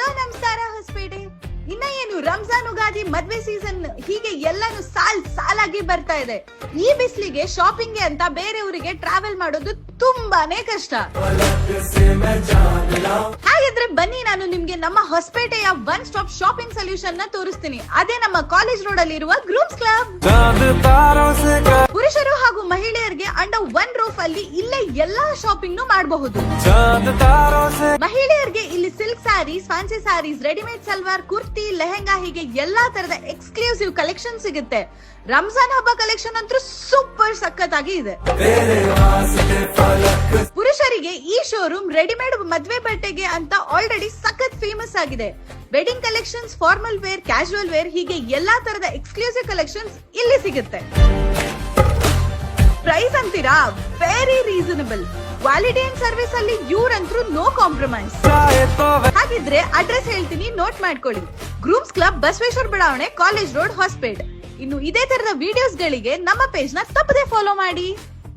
Hello ನಮಸ್ಕಾರ ಹೊಸಪೇಟೆ. ಇನ್ನ ಏನು ರಂಜಾನ್, ಉಗಾದಿ, ಮದ್ವೆ ಸೀಸನ್ ಹೀಗೆ ಎಲ್ಲಾನು ಸಾಲಾಗಿ ಬರ್ತಾ ಇದೆ. ಈ ಬಿಸಿಲಿಗೆ ಶಾಪಿಂಗ್ ಅಂತ ಬೇರೆ ಊರಿಗೆ ಟ್ರಾವೆಲ್ ಮಾಡೋದು ತುಂಬಾನೇ ಕಷ್ಟ. ಹಾಗಿದ್ರೆ ಬನ್ನಿ, ನಾನು ನಿಮ್ಗೆ ನಮ್ಮ ಹೊಸಪೇಟೆಯ ಒನ್ ಸ್ಟಾಪ್ ಶಾಪಿಂಗ್ ಸೊಲ್ಯೂಷನ್ ನ ತೋರಿಸ್ತೀನಿ. ಅದೇ ನಮ್ಮ ಕಾಲೇಜ್ ರೋಡ್ ಅಲ್ಲಿ ಇರುವ ಗ್ರೂಮ್ಸ್ ಕ್ಲಬ್. ಪುರುಷರು ಹಾಗೂ ಮಹಿಳೆಯರಿಗೆ ಅಂಡರ್ ಒನ್ ರೂಫ್ ಅಲ್ಲಿ ಇಲ್ಲೇ ಎಲ್ಲಾ ಶಾಪಿಂಗ್ ಮಾಡಬಹುದು. ಮಹಿಳೆಯರಿಗೆ ಇಲ್ಲಿ silk sarees, fancy sarees, readymade salwar, kurti, lehenga ಹೀಗೆ ಎಲ್ಲಾ ತರದ ಎಕ್ಸ್ಕ್ಲೂಸಿವ್ ಕಲೆಕ್ಷನ್ ಸಿಗುತ್ತೆ. ರಂಜಾನ್ ಹಬ್ಬ ಕಲೆಕ್ಷನ್ ಅಂತೂ ಸೂಪರ್ ಸಖತ್ತಾಗಿ ಇದೆ. ಪುರುಷರಿಗೆ ಈ ಶೋರೂಮ್ ರೆಡಿಮೇಡ್ ಮದ್ವೆ ಬಟ್ಟೆಗೆ ಅಂತ ಆಲ್ರೆಡಿ ಸಖತ್ ಫೇಮಸ್ ಆಗಿದೆ. Wedding collections, formal wear, casual wear ಹೀಗೆ ಎಲ್ಲಾ ತರದ ಎಕ್ಸ್ಕ್ಲೂಸಿವ್ ಕಲೆಕ್ಷನ್ಸ್ ಇಲ್ಲಿ ಸಿಗುತ್ತೆ. ಪ್ರೈಸ್ ಅಂತೀರಾ, very reasonable. Quality and service ಅಲ್ಲಿ ಇವ್ರಂತೂ ನೋ ಕಾಂಪ್ರಮೈಸ್. ಹಾಗಿದ್ರೆ ಅಡ್ರೆಸ್ ಹೇಳ್ತೀನಿ, ನೋಟ್ ಮಾಡ್ಕೊಳ್ಳಿ. ಗ್ರೂಮ್ಸ್ ಕ್ಲಬ್, ಬಸವೇಶ್ವರ ಬಡಾವಣೆ, ಕಾಲೇಜ್ ರೋಡ್, ಹೊಸಪೇಟೆ. ಇನ್ನು ಇದೇ ತರದ ವಿಡಿಯೋಸ್ ಗಳಿಗೆ ನಮ್ಮ ಪೇಜ್ ನ ತಪ್ಪದೆ ಫಾಲೋ ಮಾಡಿ.